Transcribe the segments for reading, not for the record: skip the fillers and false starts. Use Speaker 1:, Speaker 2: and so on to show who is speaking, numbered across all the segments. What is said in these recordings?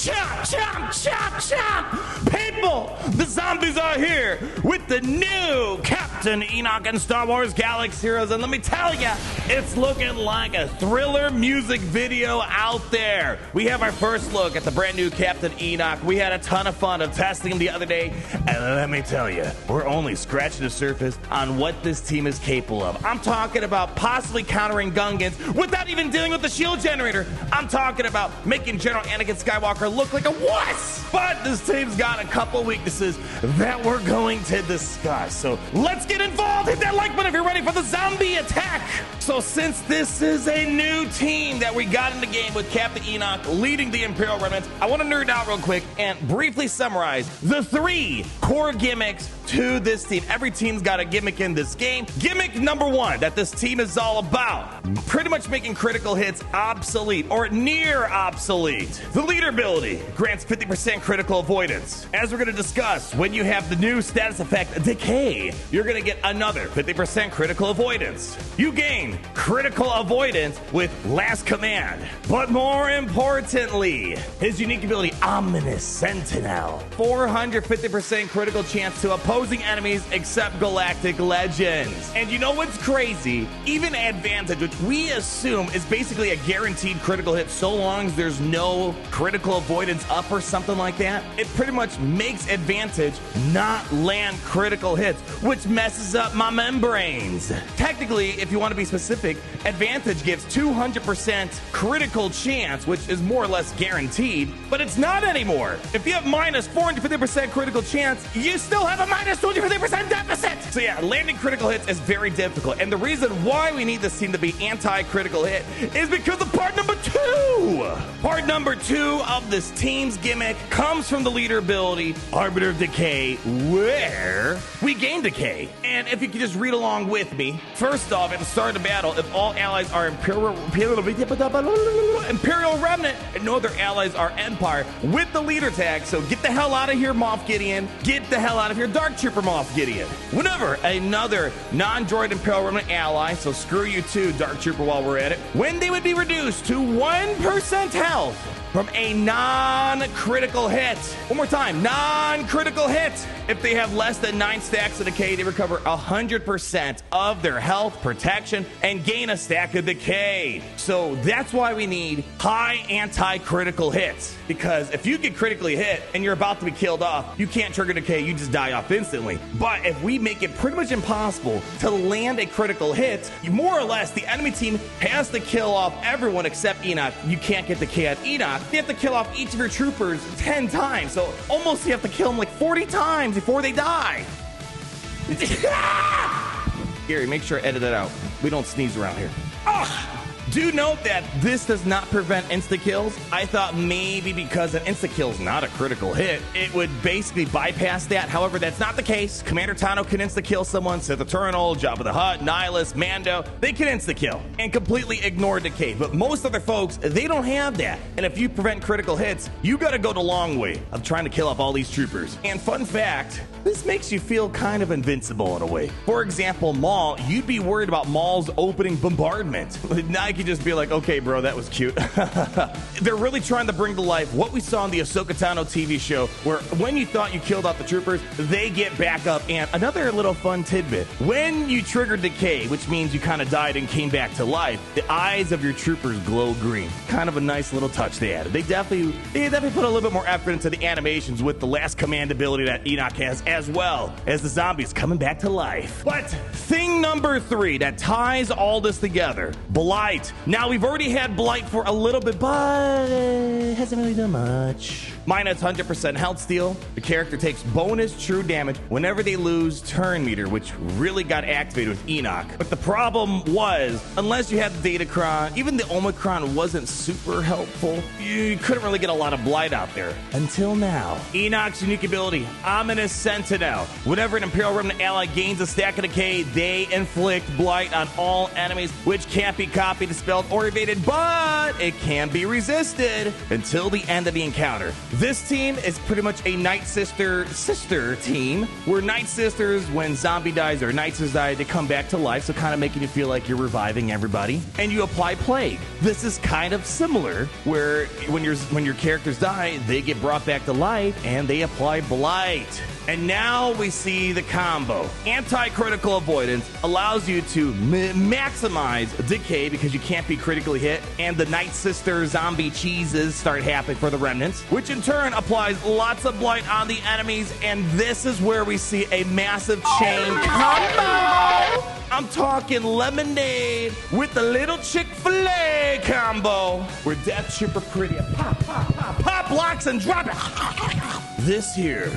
Speaker 1: chomp, chomp, chomp, chomp. People, the zombies are here with the new Captain Enoch and Star Wars Galaxy Heroes. And let me tell you, it's looking like a thriller music video out there. We have our first look at the brand new Captain Enoch. We had a ton of fun of testing him the other day. And let me tell you, we're only scratching the surface on what this team is capable of. I'm talking about possibly countering Gungans without even dealing with the shield generator. I'm talking about making General Anakin Skywalker look like a wuss. But this team's got a couple weaknesses that we're going to discuss. So let's get involved. Hit that like button if you're ready for the zombie attack. So since this is a new team that we got in the game with Captain Enoch leading the Imperial Remnant, I want to nerd out real quick and briefly summarize the 3 core gimmicks to this team. Every team's got a gimmick in this game. Gimmick number 1 that this team is all about, pretty much making critical hits obsolete or near obsolete. The leader ability grants 50% critical avoidance. As we're going to discuss, when you have the new status effect decay, you're going to get another 50% critical avoidance. You gain critical avoidance with last command. But more importantly, his unique ability, Ominous Sentinel, 450% critical chance to opposing enemies except Galactic Legends. And you know what's crazy? Even Advantage, which we assume is basically a guaranteed critical hit so long as there's no critical avoidance up or something like that, it pretty much makes Advantage not land critical hits, which messes up my membranes. Technically, if you want to be specific, Advantage gives 200% critical chance, which is more or less guaranteed, but it's not anymore. If you have minus 450% critical chance, you still have a minus 250% deficit. So yeah, landing critical hits is very difficult. And the reason why we need this team to be anti-critical hit is because of part number 2. Part number 2 of this team's gimmick comes from the leader ability, Arbiter of Decay, where we gain decay. And if you could just read along with me, first off, at the start of the battle, if all allies are Imperial Remnant and no other allies are Empire, with the leader tag, so get the hell out of here, Moff Gideon. Get the hell out of here, Dark Trooper Moff Gideon. Whenever another non-droid Imperial Remnant ally, so screw you too, Dark Trooper, while we're at it, when they would be reduced to 1% health from a non-critical hit. One more time, non-critical hit. If they have less than 9 stacks of decay, they recover 100% of their health, protection, and gain a stack of decay. So that's why we need high anti-critical hits. Because if you get critically hit and you're about to be killed off, you can't trigger decay, you just die off instantly. But if we make it pretty much impossible to land a critical hit, more or less the enemy team has to kill off everyone except Enoch. You can't get decay at Enoch. You have to kill off each of your troopers 10 times. So almost you have to kill them like 40 times before they die. Gary, make sure I edit that out. We don't sneeze around here. Do note that this does not prevent insta-kills. I thought maybe because an insta-kill's not a critical hit, it would basically bypass that. However, that's not the case. Commander Tano can insta-kill someone, Sith Eternal, Jabba the Hutt, Nihilus, Mando. They can insta-kill and completely ignore decay. But most other folks, they don't have that. And if you prevent critical hits, you gotta go the long way of trying to kill off all these troopers. And fun fact, this makes you feel kind of invincible in a way. For example, Maul, you'd be worried about Maul's opening bombardment. Now you can just be like, okay, bro, that was cute. They're really trying to bring to life what we saw in the Ahsoka Tano TV show, where when you thought you killed off the troopers, they get back up. And another little fun tidbit, when you trigger decay, which means you kind of died and came back to life, the eyes of your troopers glow green. Kind of a nice little touch they added. They definitely put a little bit more effort into the animations with the last command ability that Enoch has, as well as the zombies coming back to life. But thing number 3 that ties all this together, Blight. Now, we've already had Blight for a little bit, but it hasn't really done much. Minus 100% health steal. The character takes bonus true damage whenever they lose turn meter, which really got activated with Enoch. But the problem was, unless you had the Datacron, even the Omicron wasn't super helpful. You couldn't really get a lot of Blight out there. Until now. Enoch's unique ability, Ominous Sentinel, Sentinel. Whenever an Imperial Remnant ally gains a stack of decay, they inflict Blight on all enemies, which can't be copied, dispelled, or evaded, but it can be resisted until the end of the encounter. This team is pretty much a Night Sister team, where Night Sisters, when zombie dies or Night Sisters die, they come back to life, so kind of making you feel like you're reviving everybody. And you apply Plague. This is kind of similar, where when your characters die, they get brought back to life, and they apply Blight. And now we see the combo. Anti-critical avoidance allows you to maximize decay because you can't be critically hit, and the Night Sister zombie cheeses start happening for the remnants, which in turn applies lots of Blight on the enemies, and this is where we see a massive chain combo. I'm talking lemonade with the little Chick-fil-A combo, where Death Trooper pretty pop blocks and drop it. This here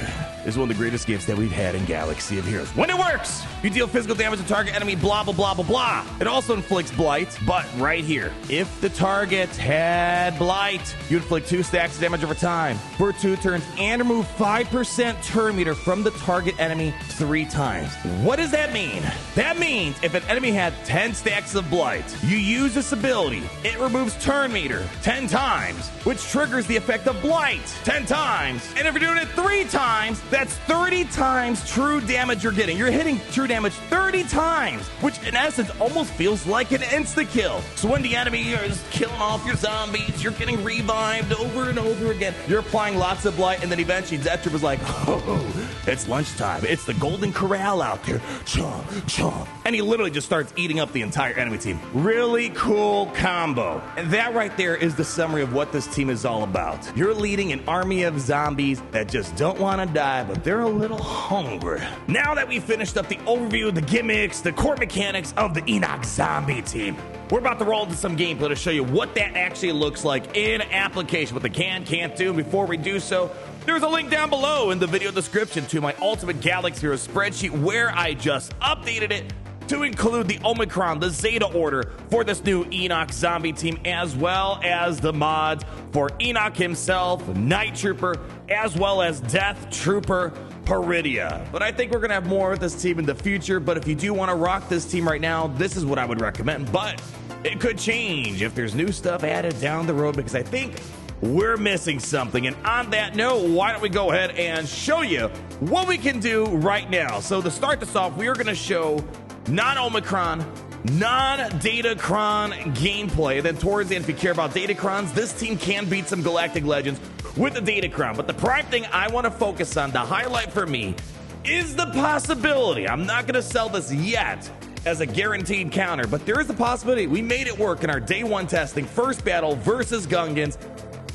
Speaker 1: is one of the greatest gifts that we've had in Galaxy of Heroes. When it works, you deal physical damage to target enemy, blah, blah, blah, blah, blah. It also inflicts Blight, but right here, if the target had Blight, you inflict 2 stacks of damage over time for 2 turns and remove 5% turn meter from the target enemy 3 times. What does that mean? That means if an enemy had 10 stacks of Blight, you use this ability, it removes turn meter 10 times, which triggers the effect of Blight 10 times. And if you're doing it 3 times, that's 30 times true damage you're getting. You're hitting true damage 30 times, which in essence almost feels like an insta-kill. So when the enemy is killing off your zombies, you're getting revived over and over again. You're applying lots of Blight, and then eventually Death Trooper's like, oh, it's lunchtime. It's the Golden Corral out there. Chomp, chomp. And he literally just starts eating up the entire enemy team. Really cool combo. And that right there is the summary of what this team is all about. You're leading an army of zombies that just don't want to die, but they're a little hungry. Now that we finished up the overview, the gimmicks, the core mechanics of the Enoch Zombie team, we're about to roll into some gameplay to show you what that actually looks like in application, what they can't do. Before we do so, there's a link down below in the video description to my Ultimate Galaxy Heroes spreadsheet where I just updated it to include the Omicron, the Zeta order for this new Enoch Zombie team, as well as the mods for Enoch himself, Night Trooper, as well as Death Trooper Peridia. But I think we're gonna have more with this team in the future, but if you do want to rock this team right now, this is what I would recommend. But it could change if there's new stuff added down the road, because I think we're missing something. And on that note, why don't we go ahead and show you what we can do right now. So to start this off, we are going to show non-Omicron, non-Datacron gameplay. And then towards the end, if you care about Datacrons, this team can beat some Galactic Legends with the Datacron. But the prime thing I want to focus on, the highlight for me, is the possibility. I'm not going to sell this yet as a guaranteed counter, but there is a possibility. We made it work in our day 1 testing, first battle versus Gungans,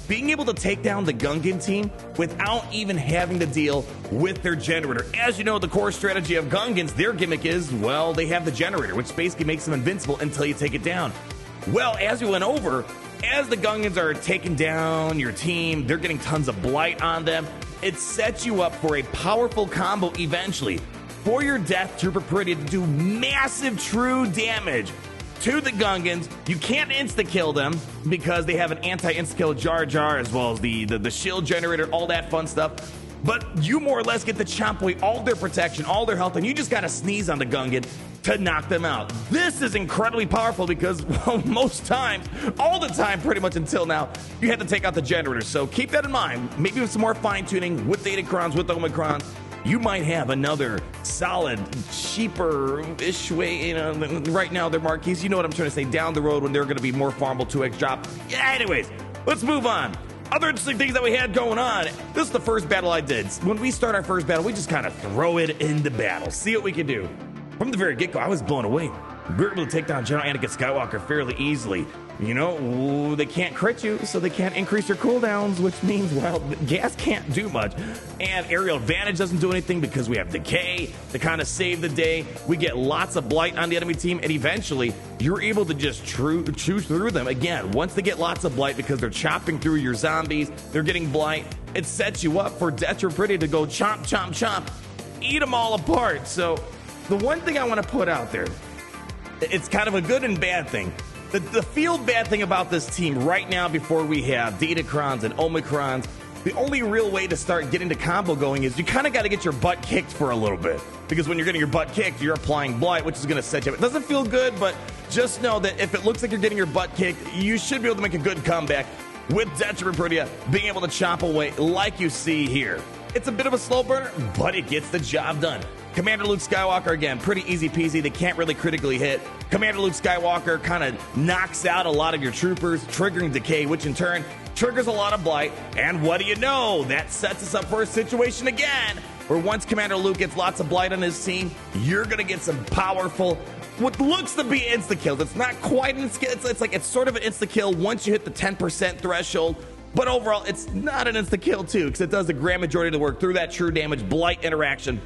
Speaker 1: being able to take down the Gungan team without even having to deal with their generator. As you know, the core strategy of Gungans, their gimmick is, well, they have the generator, which basically makes them invincible until you take it down. Well, as we went over, as the Gungans are taking down your team, they're getting tons of Blight on them. It sets you up for a powerful combo eventually for your Death Trooper Peridia to do massive true damage to the Gungans. You can't insta-kill them because they have an anti-insta-kill Jar Jar, as well as the shield generator, all that fun stuff. But you more or less get to chomp away all their protection, all their health, and you just gotta sneeze on the Gungan to knock them out. This is incredibly powerful because, well, most times, all the time pretty much until now, you had to take out the generator. So keep that in mind. Maybe with some more fine-tuning with Datacrons, with Omicrons, you might have another solid, cheaper-ish way. You know, right now they're marquees. You know what I'm trying to say. Down the road when they're going to be more farmable 2x drop. Yeah, anyways, let's move on. Other interesting things that we had going on. This is the first battle I did. When we start our first battle, we just kind of throw it into battle. See what we can do. From the very get-go, I was blown away. We were able to take down General Anakin Skywalker fairly easily. You know, they can't crit you, so they can't increase your cooldowns, which means, well, gas can't do much. And aerial advantage doesn't do anything because we have decay to kind of save the day. We get lots of Blight on the enemy team, and eventually, you're able to just chew through them. Again, once they get lots of Blight because they're chopping through your zombies, they're getting Blight, it sets you up for Death Trooper Peridia to go chomp, chomp, chomp, eat them all apart. So the one thing I want to put out there, it's kind of a good and bad thing. The feel bad thing about this team right now, before we have Datacrons and Omicrons, the only real way to start getting the combo going is you kind of got to get your butt kicked for a little bit. Because when you're getting your butt kicked, you're applying Blight, which is going to set you up. It doesn't feel good, but just know that if it looks like you're getting your butt kicked, you should be able to make a good comeback with Datacron being able to chop away like you see here. It's a bit of a slow burner, but it gets the job done. Commander Luke Skywalker, again, pretty easy peasy. They can't really critically hit. Commander Luke Skywalker kind of knocks out a lot of your troopers, triggering decay, which in turn triggers a lot of Blight. And what do you know? That sets us up for a situation again, where once Commander Luke gets lots of Blight on his team, you're going to get some powerful, what looks to be insta-kills. It's not quite insta-kill. It's sort of an insta-kill once you hit the 10% threshold. But overall, it's not an insta-kill, too, because it does the grand majority of the work through that true damage Blight interaction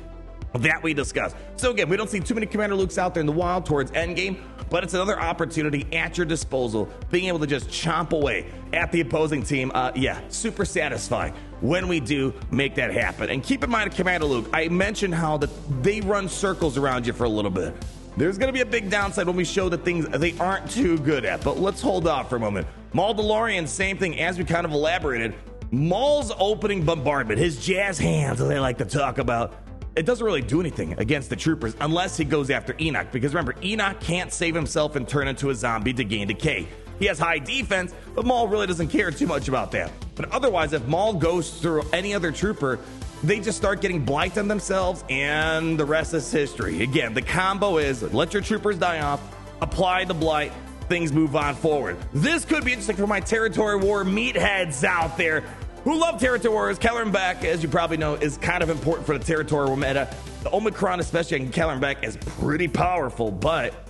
Speaker 1: that we discussed. So again, we don't see too many Commander Lukes out there in the wild towards endgame, but it's another opportunity at your disposal, being able to just chomp away at the opposing team. Yeah, super satisfying when we do make that happen. And keep in mind, Commander Luke, I mentioned how that they run circles around you for a little bit. There's going to be a big downside when we show the things they aren't too good at, but let's hold off for a moment. Mandalorian, same thing, as we kind of elaborated. Maul's opening bombardment, his jazz hands, as they like to talk about, it doesn't really do anything against the troopers unless he goes after Enoch, because remember, Enoch can't save himself and turn into a zombie to gain decay. He has high defense, but Maul really doesn't care too much about that. But otherwise, if Maul goes through any other trooper, they just start getting Blight on themselves, and the rest is history. Again, the combo is let your troopers die off, apply the Blight, things move on forward. This could be interesting for my territory war meatheads out there who love territory wars. Caloran back, as you probably know, is kind of important for the territory war meta. The Omicron, especially on Caloran back, is pretty powerful, but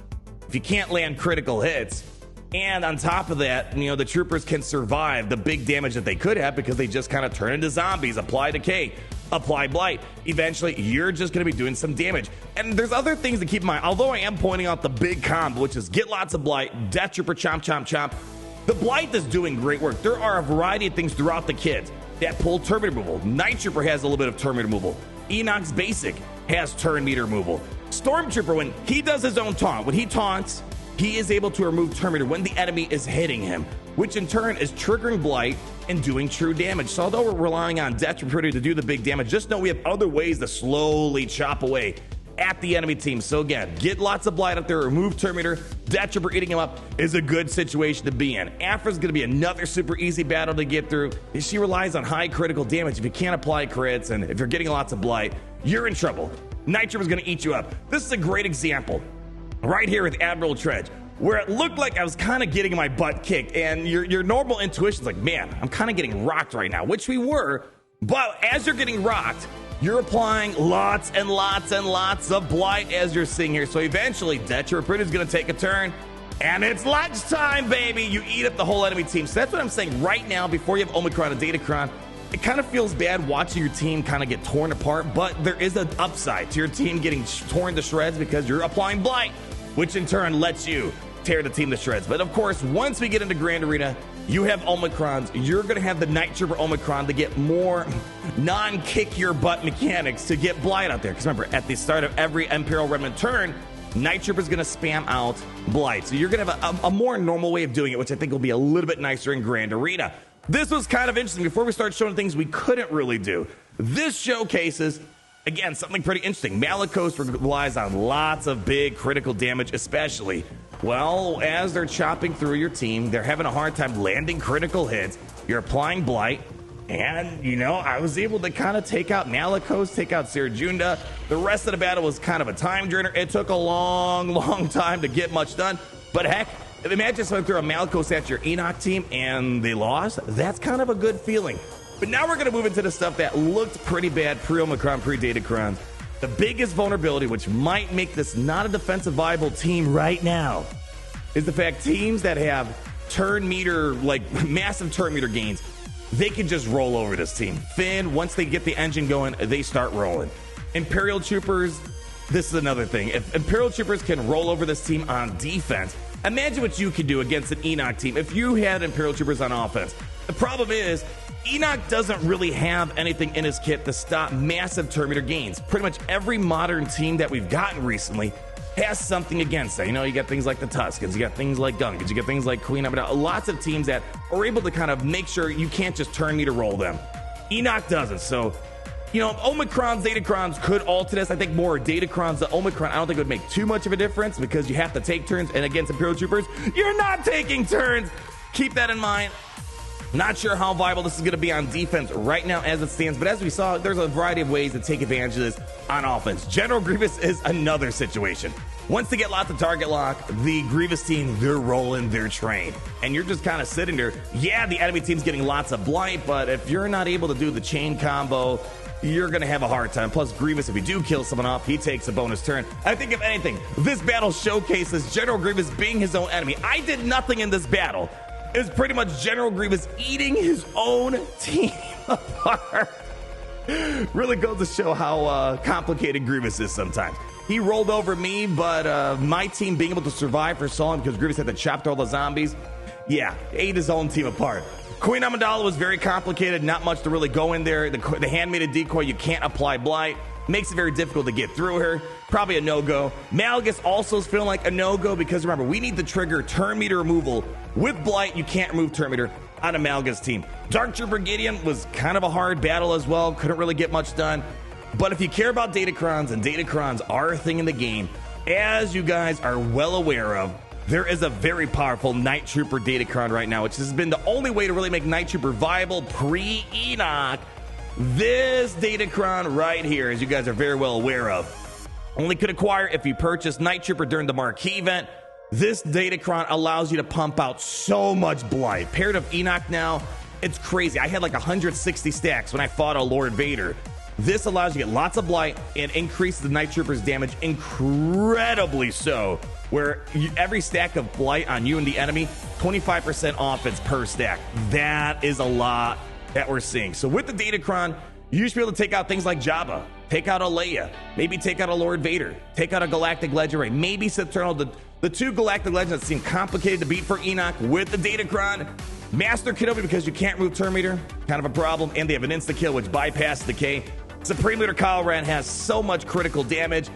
Speaker 1: if you can't land critical hits, and on top of that, you know, the troopers can survive the big damage that they could have because they just kind of turn into zombies, apply decay, apply Blight. Eventually, you're just going to be doing some damage. And there's other things to keep in mind. Although I am pointing out the big combo, which is get lots of Blight, Death Trooper, chomp, chomp, chomp, the Blight is doing great work. There are a variety of things throughout the kit that pull turn meter removal. Night Trooper has a little bit of turn meter removal. Enoch's basic has turn meter removal. Stormtrooper, when he does his own taunt, when he taunts, he is able to remove turn meter when the enemy is hitting him, which in turn is triggering Blight and doing true damage. So although we're relying on Death Trooper to do the big damage, just know we have other ways to slowly chop away at the enemy team. So again, get lots of Blight up there, remove turn meter. Death Trooper eating him up is a good situation to be in. Afra's going to be another super easy battle to get through. She relies on high critical damage. If you can't apply crits and if you're getting lots of Blight, you're in trouble. Night Trooper's going to eat you up. This is a great example right here with Admiral Trench, where it looked like I was kind of getting my butt kicked, and your normal intuition's like, man, I'm kind of getting rocked right now, which we were. But as you're getting rocked, you're applying lots and lots and lots of Blight, as you're seeing here. So eventually, Death Trooper is going to take a turn, and it's lunchtime, baby. You eat up the whole enemy team. So that's what I'm saying right now. Before you have Omicron and Datacron, it kind of feels bad watching your team kind of get torn apart, but there is an upside to your team getting torn to shreds because you're applying Blight, which in turn lets you tear the team to shreds. But of course, once we get into Grand Arena, you have Omicrons. You're going to have the Night Trooper Omicron to get more non-kick-your-butt mechanics to get Blight out there. Because remember, at the start of every Imperial Remnant turn, Night Trooper's going to spam out Blight. So you're going to have a more normal way of doing it, which I think will be a little bit nicer in Grand Arena. This was kind of interesting. Before we start showing things we couldn't really do, this showcases, again, something pretty interesting. Malicos relies on lots of big critical damage, especially, well, as they're chopping through your team, they're having a hard time landing critical hits. You're applying Blight, and, you know, I was able to kind of take out Malicos, take out Serjunda. The rest of the battle was kind of a time drainer. It took a long, long time to get much done, but heck, imagine someone threw a Malicos at your Enoch team and they lost. That's kind of a good feeling. But now we're going to move into the stuff that looked pretty bad pre-Omicron, pre-Datacron. The biggest vulnerability, which might make this not a defensive viable team right now, is the fact teams that have turn meter, like massive turn meter gains, they can just roll over this team. Finn, once they get the engine going, they start rolling. Imperial Troopers, this is another thing. If Imperial Troopers can roll over this team on defense, imagine what you could do against an Enoch team if you had Imperial Troopers on offense. The problem is, Enoch doesn't really have anything in his kit to stop massive turn meter gains. Pretty much every modern team that we've gotten recently has something against it. You know, you got things like the Tuskens, you got things like Gungans, you got things like Queen Amidala. Lots of teams that are able to kind of make sure you can't just turn meter roll them. Enoch doesn't. So, you know, Omicrons, Datacrons could alter this. I think more Datacrons than Omicron. I don't think it would make too much of a difference because you have to take turns. And against Imperial Troopers, you're not taking turns. Keep that in mind. Not sure how viable this is going to be on defense right now as it stands, but as we saw, there's a variety of ways to take advantage of this on offense. General Grievous is another situation. Once they get lots of target lock, the Grievous team, they're rolling their train. And you're just kind of sitting there. Yeah, the enemy team's getting lots of Blight, but if you're not able to do the chain combo, you're going to have a hard time. Plus, Grievous, if you do kill someone off, he takes a bonus turn. I think, if anything, this battle showcases General Grievous being his own enemy. I did nothing in this battle. It's pretty much General Grievous eating his own team apart. Really goes to show how complicated Grievous is sometimes. He rolled over me, but my team being able to survive for so long because Grievous had to chop through all the zombies, yeah, ate his own team apart. Queen Amidala was very complicated, not much to really go in there. The handmaiden decoy, you can't apply Blight. Makes it very difficult to get through her. Probably a no-go. Malgus also is feeling like a no-go because remember, we need the trigger turn meter removal. With Blight, you can't remove turn meter on a Malgus team. Dark Trooper Gideon was kind of a hard battle as well. Couldn't really get much done. But if you care about Datacrons, and Datacrons are a thing in the game, as you guys are well aware of, there is a very powerful Night Trooper Datacron right now, which has been the only way to really make Night Trooper viable pre-Enoch. This Datacron right here, as you guys are very well aware of, only could acquire if you purchase Night Trooper during the Marquee event. This Datacron allows you to pump out so much Blight. Paired of Enoch now, it's crazy. I had like 160 stacks when I fought a Lord Vader. This allows you to get lots of Blight and increase the Night Trooper's damage incredibly so, where every stack of Blight on you and the enemy, 25% offense per stack. That is a lot that we're seeing. So with the Datacron, you should be able to take out things like Jabba, take out a Leia, maybe take out a Lord Vader, take out a Galactic Legendary, maybe Sith Eternal. The two Galactic Legends that seem complicated to beat for Enoch with the Datacron. Master Kenobi, because you can't remove turn meter, kind of a problem, and they have an insta-kill which bypasses decay. Supreme Leader Kylo Ren has so much critical damage,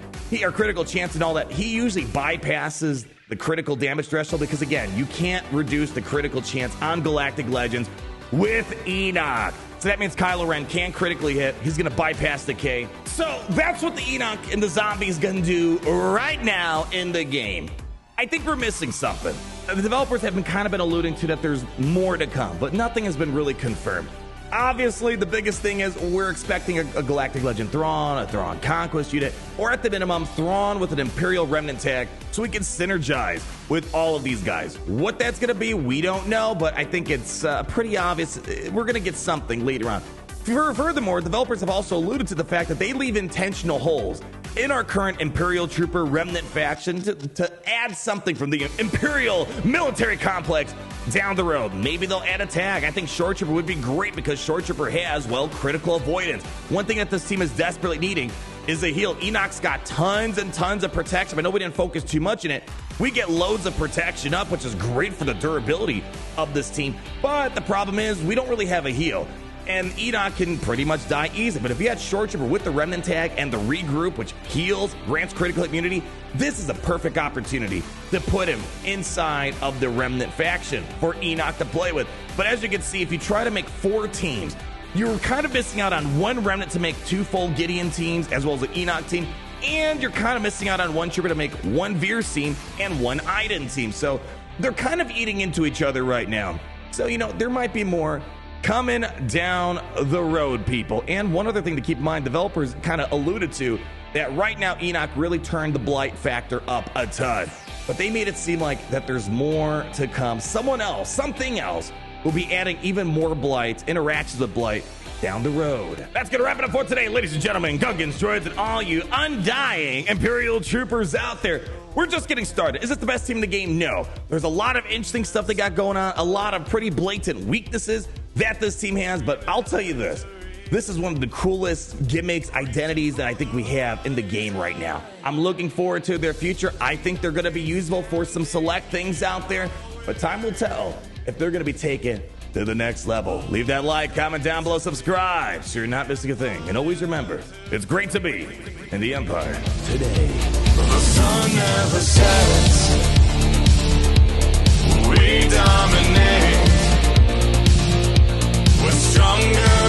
Speaker 1: or critical chance and all that. He usually bypasses the critical damage threshold because, again, you can't reduce the critical chance on Galactic Legends with Enoch. So that means Kylo Ren can critically hit. He's going to bypass decay. So that's what the Enoch and the zombies going to do right now in the game. I think we're missing something. The developers have been alluding to that there's more to come, but nothing has been really confirmed. Obviously, the biggest thing is we're expecting a Galactic Legend Thrawn, a Thrawn Conquest unit, or at the minimum, Thrawn with an Imperial Remnant tag so we can synergize with all of these guys. What that's going to be, we don't know, but I think it's pretty obvious. We're going to get something later on. Furthermore, developers have also alluded to the fact that they leave intentional holes in our current Imperial Trooper Remnant faction to add something from the Imperial military complex down the road. Maybe they'll add a tag. I think Short Trooper would be great because Short Trooper has, well, critical avoidance. One thing that this team is desperately needing is a heal. Enoch's got tons and tons of protection. I know we didn't focus too much in it. We get loads of protection up, which is great for the durability of this team. But the problem is we don't really have a heal. And Enoch can pretty much die easy. But if you had Short Trooper with the Remnant tag and the regroup, which heals, grants critical immunity, this is a perfect opportunity to put him inside of the Remnant faction for Enoch to play with. But as you can see, if you try to make 4 teams, you're kind of missing out on one Remnant to make 2 full Gideon teams, as well as an Enoch team. And you're kind of missing out on one Trooper to make 1 Veers team and 1 Iden team. So they're kind of eating into each other right now. So, you know, there might be more coming down the road, people. And one other thing to keep in mind, developers kind of alluded to that right now Enoch really turned the Blight factor up a ton. But they made it seem like that there's more to come. Someone else, something else, will be adding even more Blight, interactions with Blight down the road. That's going to wrap it up for today, ladies and gentlemen, Gungans, droids, and all you undying Imperial Troopers out there. We're just getting started. Is this the best team in the game? No. There's a lot of interesting stuff they got going on, a lot of pretty blatant weaknesses that this team has, but I'll tell you this. This is one of the coolest gimmicks, identities that I think we have in the game right now. I'm looking forward to their future. I think they're going to be usable for some select things out there, but time will tell if they're going to be taken to the next level. Leave that like, comment down below, subscribe so you're not missing a thing. And always remember, it's great to be in the Empire today.
Speaker 2: The sun never sets. We dominate. We're stronger.